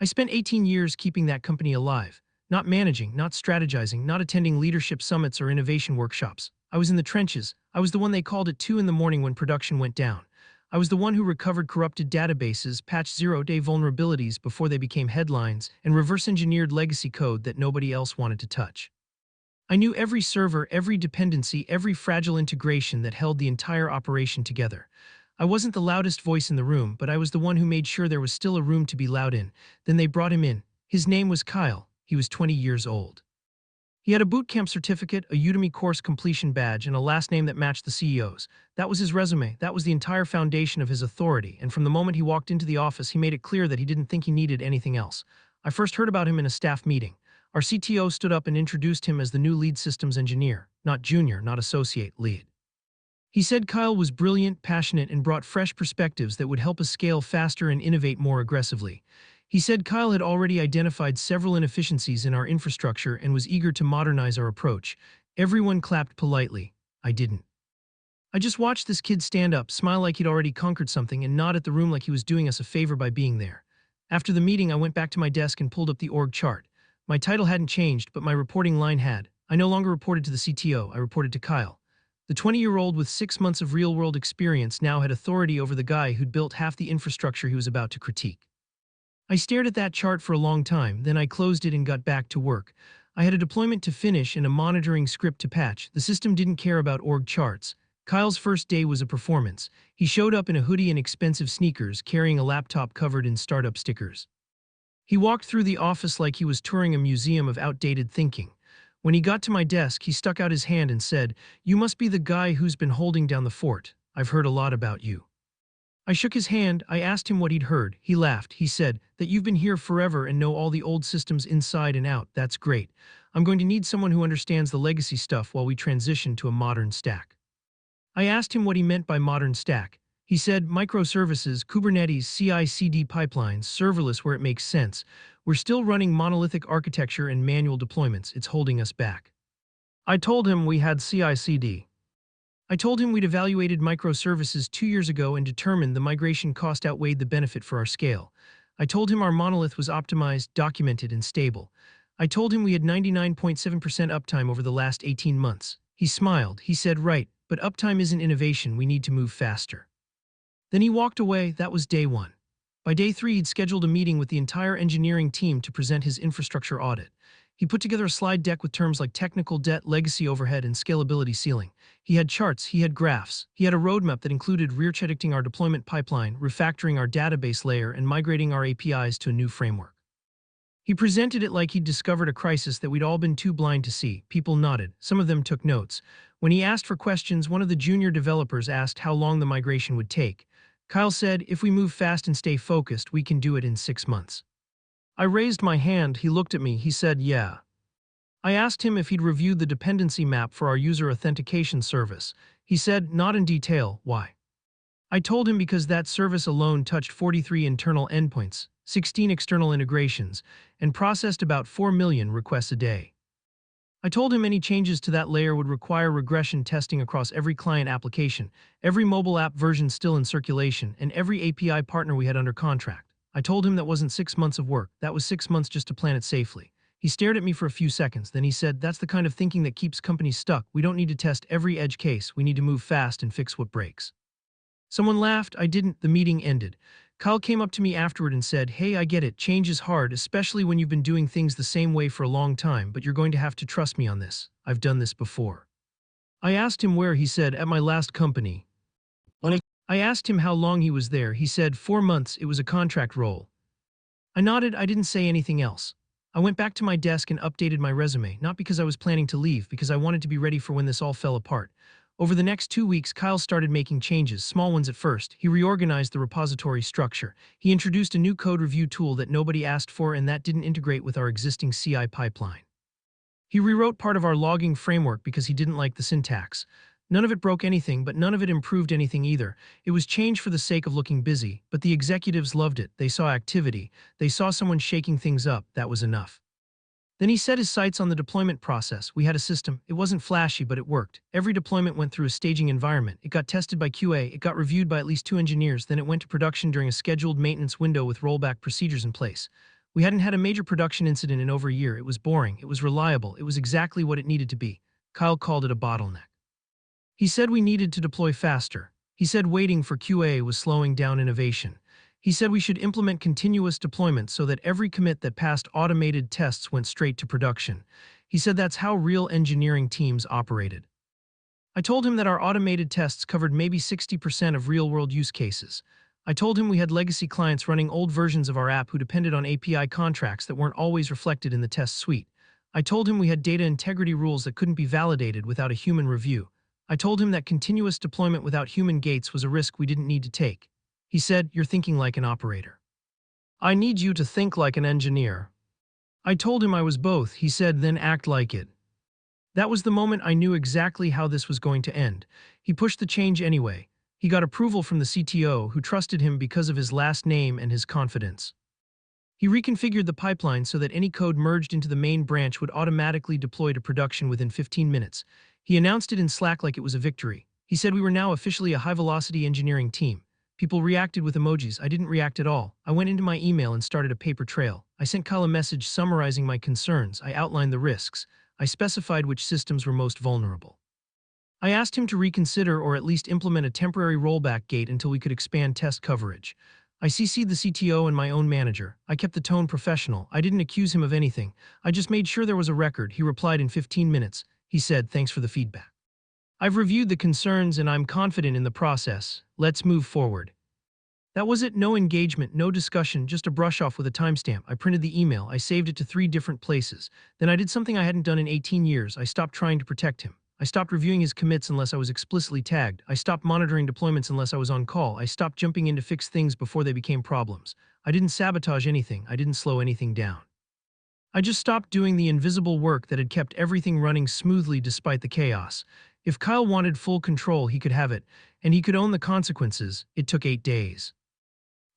I spent 18 years keeping that company alive, not managing, not strategizing, not attending leadership summits or innovation workshops. I was in the trenches. I was the one they called at 2 in the morning when production went down. I was the one who recovered corrupted databases, patched zero-day vulnerabilities before they became headlines, and reverse-engineered legacy code that nobody else wanted to touch. I knew every server, every dependency, every fragile integration that held the entire operation together. I wasn't the loudest voice in the room, but I was the one who made sure there was still a room to be loud in. Then they brought him in. His name was Kyle. He was 20 years old. He had a bootcamp certificate, a Udemy course completion badge, and a last name that matched the CEO's. That was his resume. That was the entire foundation of his authority, and from the moment he walked into the office, he made it clear that he didn't think he needed anything else. I first heard about him in a staff meeting. Our CTO stood up and introduced him as the new lead systems engineer, not junior, not associate, lead. He said Kyle was brilliant, passionate, and brought fresh perspectives that would help us scale faster and innovate more aggressively. He said Kyle had already identified several inefficiencies in our infrastructure and was eager to modernize our approach. Everyone clapped politely. I didn't. I just watched this kid stand up, smile like he'd already conquered something, and nod at the room like he was doing us a favor by being there. After the meeting, I went back to my desk and pulled up the org chart. My title hadn't changed, but my reporting line had. I no longer reported to the CTO, I reported to Kyle. The 20-year-old with 6 months of real-world experience now had authority over the guy who'd built half the infrastructure he was about to critique. I stared at that chart for a long time, then I closed it and got back to work. I had a deployment to finish and a monitoring script to patch. The system didn't care about org charts. Kyle's first day was a performance. He showed up in a hoodie and expensive sneakers, carrying a laptop covered in startup stickers. He walked through the office like he was touring a museum of outdated thinking. When he got to my desk, he stuck out his hand and said, "You must be the guy who's been holding down the fort. I've heard a lot about you." I shook his hand. I asked him what he'd heard. He laughed. He said, "That you've been here forever and know all the old systems inside and out. That's great. I'm going to need someone who understands the legacy stuff while we transition to a modern stack." I asked him what he meant by modern stack. He said, "Microservices, Kubernetes, CI/CD pipelines, serverless where it makes sense. We're still running monolithic architecture and manual deployments. It's holding us back." I told him we had CI/CD. I told him we'd evaluated microservices 2 years ago and determined the migration cost outweighed the benefit for our scale. I told him our monolith was optimized, documented, and stable. I told him we had 99.7% uptime over the last 18 months. He smiled. He said, "Right, but uptime isn't innovation. We need to move faster." Then he walked away. That was day 1. By day 3, he'd scheduled a meeting with the entire engineering team to present his infrastructure audit. He put together a slide deck with terms like technical debt, legacy overhead, and scalability ceiling. He had charts, he had graphs, he had a roadmap that included re-architecting our deployment pipeline, refactoring our database layer, and migrating our APIs to a new framework. He presented it like he'd discovered a crisis that we'd all been too blind to see. People nodded. Some of them took notes. When he asked for questions, one of the junior developers asked how long the migration would take. Kyle said, "If we move fast and stay focused, we can do it in 6 months." I raised my hand. He looked at me. He said, "Yeah." I asked him if he'd reviewed the dependency map for our user authentication service. He said, "Not in detail." Why? I told him because that service alone touched 43 internal endpoints, 16 external integrations, and processed about 4 million requests a day. I told him any changes to that layer would require regression testing across every client application, every mobile app version still in circulation, and every API partner we had under contract. I told him that wasn't 6 months of work. That was 6 months just to plan it safely. He stared at me for a few seconds, then he said, "That's the kind of thinking that keeps companies stuck. We don't need to test every edge case. We need to move fast and fix what breaks." Someone laughed. I didn't. The meeting ended. Kyle came up to me afterward and said, "Hey, I get it. Change is hard, especially when you've been doing things the same way for a long time, but you're going to have to trust me on this. I've done this before." I asked him where. He said, "At my last company." I asked him how long he was there. He said, 4 months. It was a contract role. I nodded. I didn't say anything else. I went back to my desk and updated my resume, not because I was planning to leave, because I wanted to be ready for when this all fell apart. Over the next 2 weeks, Kyle started making changes, small ones at first. He reorganized the repository structure. He introduced a new code review tool that nobody asked for and that didn't integrate with our existing CI pipeline. He rewrote part of our logging framework because he didn't like the syntax. None of it broke anything, but none of it improved anything either. It was change for the sake of looking busy, but the executives loved it. They saw activity. They saw someone shaking things up. That was enough. Then he set his sights on the deployment process. We had a system. It wasn't flashy, but it worked. Every deployment went through a staging environment. It got tested by QA. It got reviewed by at least 2 engineers. Then it went to production during a scheduled maintenance window with rollback procedures in place. We hadn't had a major production incident in over a year. It was boring. It was reliable. It was exactly what it needed to be. Kyle called it a bottleneck. He said we needed to deploy faster. He said waiting for QA was slowing down innovation. He said we should implement continuous deployment so that every commit that passed automated tests went straight to production. He said that's how real engineering teams operated. I told him that our automated tests covered maybe 60% of real-world use cases. I told him we had legacy clients running old versions of our app who depended on API contracts that weren't always reflected in the test suite. I told him we had data integrity rules that couldn't be validated without a human review. I told him that continuous deployment without human gates was a risk we didn't need to take. He said, "You're thinking like an operator." "I need you to think like an engineer." I told him I was both. He said, "Then act like it." That was the moment I knew exactly how this was going to end. He pushed the change anyway. He got approval from the CTO, who trusted him because of his last name and his confidence. He reconfigured the pipeline so that any code merged into the main branch would automatically deploy to production within 15 minutes. He announced it in Slack like it was a victory. He said we were now officially a high-velocity engineering team. People reacted with emojis. I didn't react at all. I went into my email and started a paper trail. I sent Kyle a message summarizing my concerns. I outlined the risks. I specified which systems were most vulnerable. I asked him to reconsider or at least implement a temporary rollback gate until we could expand test coverage. I CC'd the CTO and my own manager. I kept the tone professional. I didn't accuse him of anything. I just made sure there was a record. He replied in 15 minutes. He said, "Thanks for the feedback. I've reviewed the concerns and I'm confident in the process. Let's move forward." That was it. No engagement, no discussion, just a brush off with a timestamp. I printed the email. I saved it to 3 different places. Then I did something I hadn't done in 18 years. I stopped trying to protect him. I stopped reviewing his commits unless I was explicitly tagged. I stopped monitoring deployments unless I was on call. I stopped jumping in to fix things before they became problems. I didn't sabotage anything. I didn't slow anything down. I just stopped doing the invisible work that had kept everything running smoothly despite the chaos. If Kyle wanted full control, he could have it, and he could own the consequences. It took 8 days.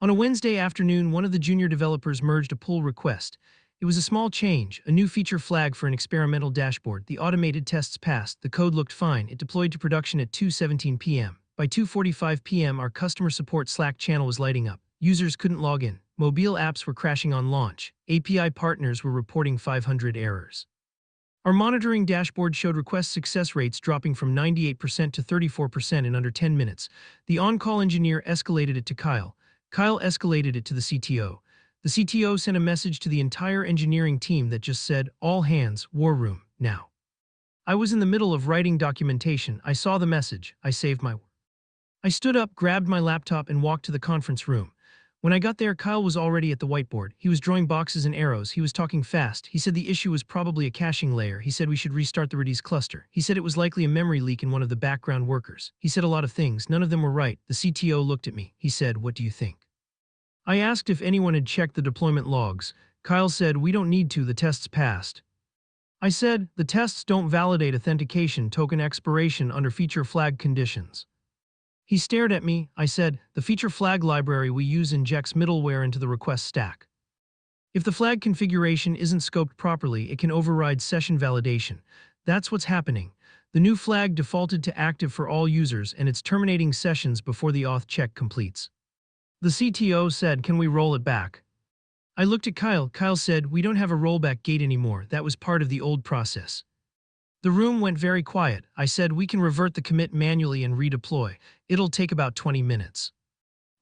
On a Wednesday afternoon, one of the junior developers merged a pull request. It was a small change, a new feature flag for an experimental dashboard. The automated tests passed. The code looked fine. It deployed to production at 2:17 p.m. By 2:45 p.m., our customer support Slack channel was lighting up. Users couldn't log in. Mobile apps were crashing on launch. API partners were reporting 500 errors. Our monitoring dashboard showed request success rates dropping from 98% to 34% in under 10 minutes. The on-call engineer escalated it to Kyle. Kyle escalated it to the CTO. The CTO sent a message to the entire engineering team that just said, "All hands, war room, now." I was in the middle of writing documentation. I saw the message. I saved my work. I stood up, grabbed my laptop, and walked to the conference room. When I got there, Kyle was already at the whiteboard. He was drawing boxes and arrows. He was talking fast. He said the issue was probably a caching layer. He said we should restart the Redis cluster. He said it was likely a memory leak in one of the background workers. He said a lot of things. None of them were right. The CTO looked at me. He said, "What do you think?" I asked if anyone had checked the deployment logs. Kyle said, "We don't need to. The tests passed." I said, "The tests don't validate authentication token expiration under feature flag conditions." He stared at me. I said, "The feature flag library we use injects middleware into the request stack. If the flag configuration isn't scoped properly, it can override session validation. That's what's happening. The new flag defaulted to active for all users, and it's terminating sessions before the auth check completes." The CTO said, "Can we roll it back?" I looked at Kyle. Kyle said, "We don't have a rollback gate anymore. That was part of the old process." The room went very quiet. I said, "We can revert the commit manually and redeploy. It'll take about 20 minutes.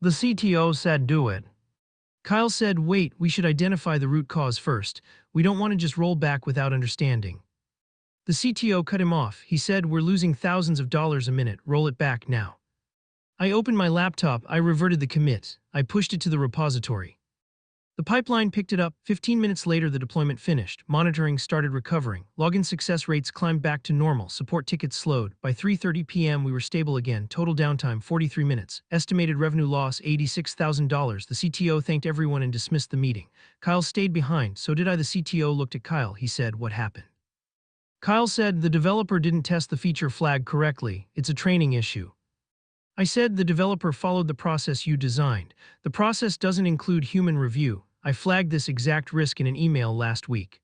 The CTO said, "Do it." Kyle said, "Wait, we should identify the root cause first. We don't want to just roll back without understanding." The CTO cut him off. He said, "We're losing thousands of dollars a minute. Roll it back now." I opened my laptop. I reverted the commit. I pushed it to the repository. The pipeline picked it up. 15 minutes later, the deployment finished. Monitoring started recovering. Login success rates climbed back to normal. Support tickets slowed. By 3:30 p.m., we were stable again. Total downtime, 43 minutes. Estimated revenue loss, $86,000. The CTO thanked everyone and dismissed the meeting. Kyle stayed behind. So did I. The CTO looked at Kyle. He said, "What happened?" Kyle said, "The developer didn't test the feature flag correctly. It's a training issue." I said, "The developer followed the process you designed. The process doesn't include human review. I flagged this exact risk in an email last week."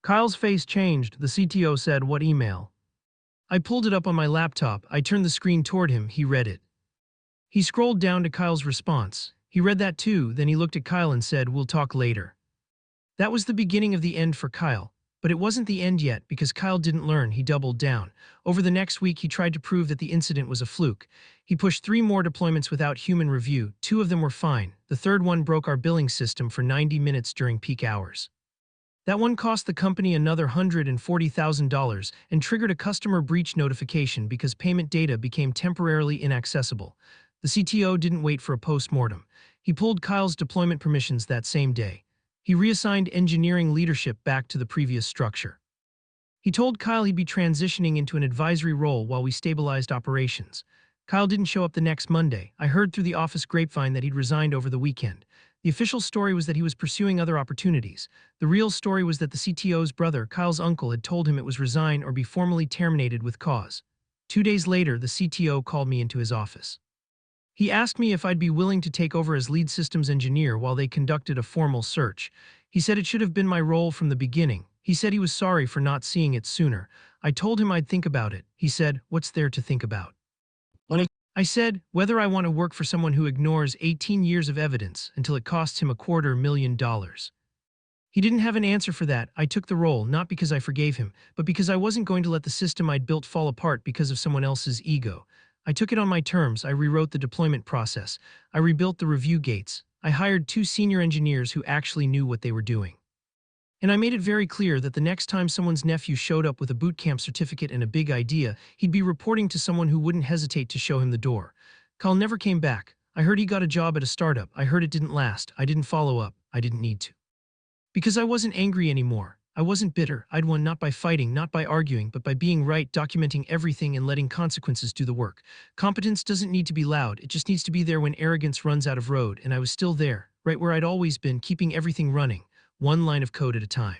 Kyle's face changed. The CTO said, "What email?" I pulled it up on my laptop. I turned the screen toward him. He read it. He scrolled down to Kyle's response. He read that too. Then he looked at Kyle and said, "We'll talk later." That was the beginning of the end for Kyle. But it wasn't the end yet because Kyle didn't learn, he doubled down. Over the next week, he tried to prove that the incident was a fluke. He pushed 3 more deployments without human review, 2 of them were fine. The third one broke our billing system for 90 minutes during peak hours. That one cost the company another $140,000 and triggered a customer breach notification because payment data became temporarily inaccessible. The CTO didn't wait for a post-mortem. He pulled Kyle's deployment permissions that same day. He reassigned engineering leadership back to the previous structure. He told Kyle he'd be transitioning into an advisory role while we stabilized operations. Kyle didn't show up the next Monday. I heard through the office grapevine that he'd resigned over the weekend. The official story was that he was pursuing other opportunities. The real story was that the CTO's brother, Kyle's uncle, had told him it was resign or be formally terminated with cause. 2 days later, the CTO called me into his office. He asked me if I'd be willing to take over as lead systems engineer while they conducted a formal search. He said it should have been my role from the beginning. He said he was sorry for not seeing it sooner. I told him I'd think about it. He said, "What's there to think about?" I said, whether I want to work for someone who ignores 18 years of evidence until it costs him $250,000. He didn't have an answer for that. I took the role not because I forgave him, but because I wasn't going to let the system I'd built fall apart because of someone else's ego. I took it on my terms. I rewrote the deployment process. I rebuilt the review gates. I hired 2 senior engineers who actually knew what they were doing. And I made it very clear that the next time someone's nephew showed up with a bootcamp certificate and a big idea, he'd be reporting to someone who wouldn't hesitate to show him the door. Kyle never came back. I heard he got a job at a startup. I heard it didn't last. I didn't follow up. I didn't need to. Because I wasn't angry anymore. I wasn't bitter. I'd won not by fighting, not by arguing, but by being right, documenting everything and letting consequences do the work. Competence doesn't need to be loud. It just needs to be there when arrogance runs out of road, and I was still there, right where I'd always been, keeping everything running, one line of code at a time.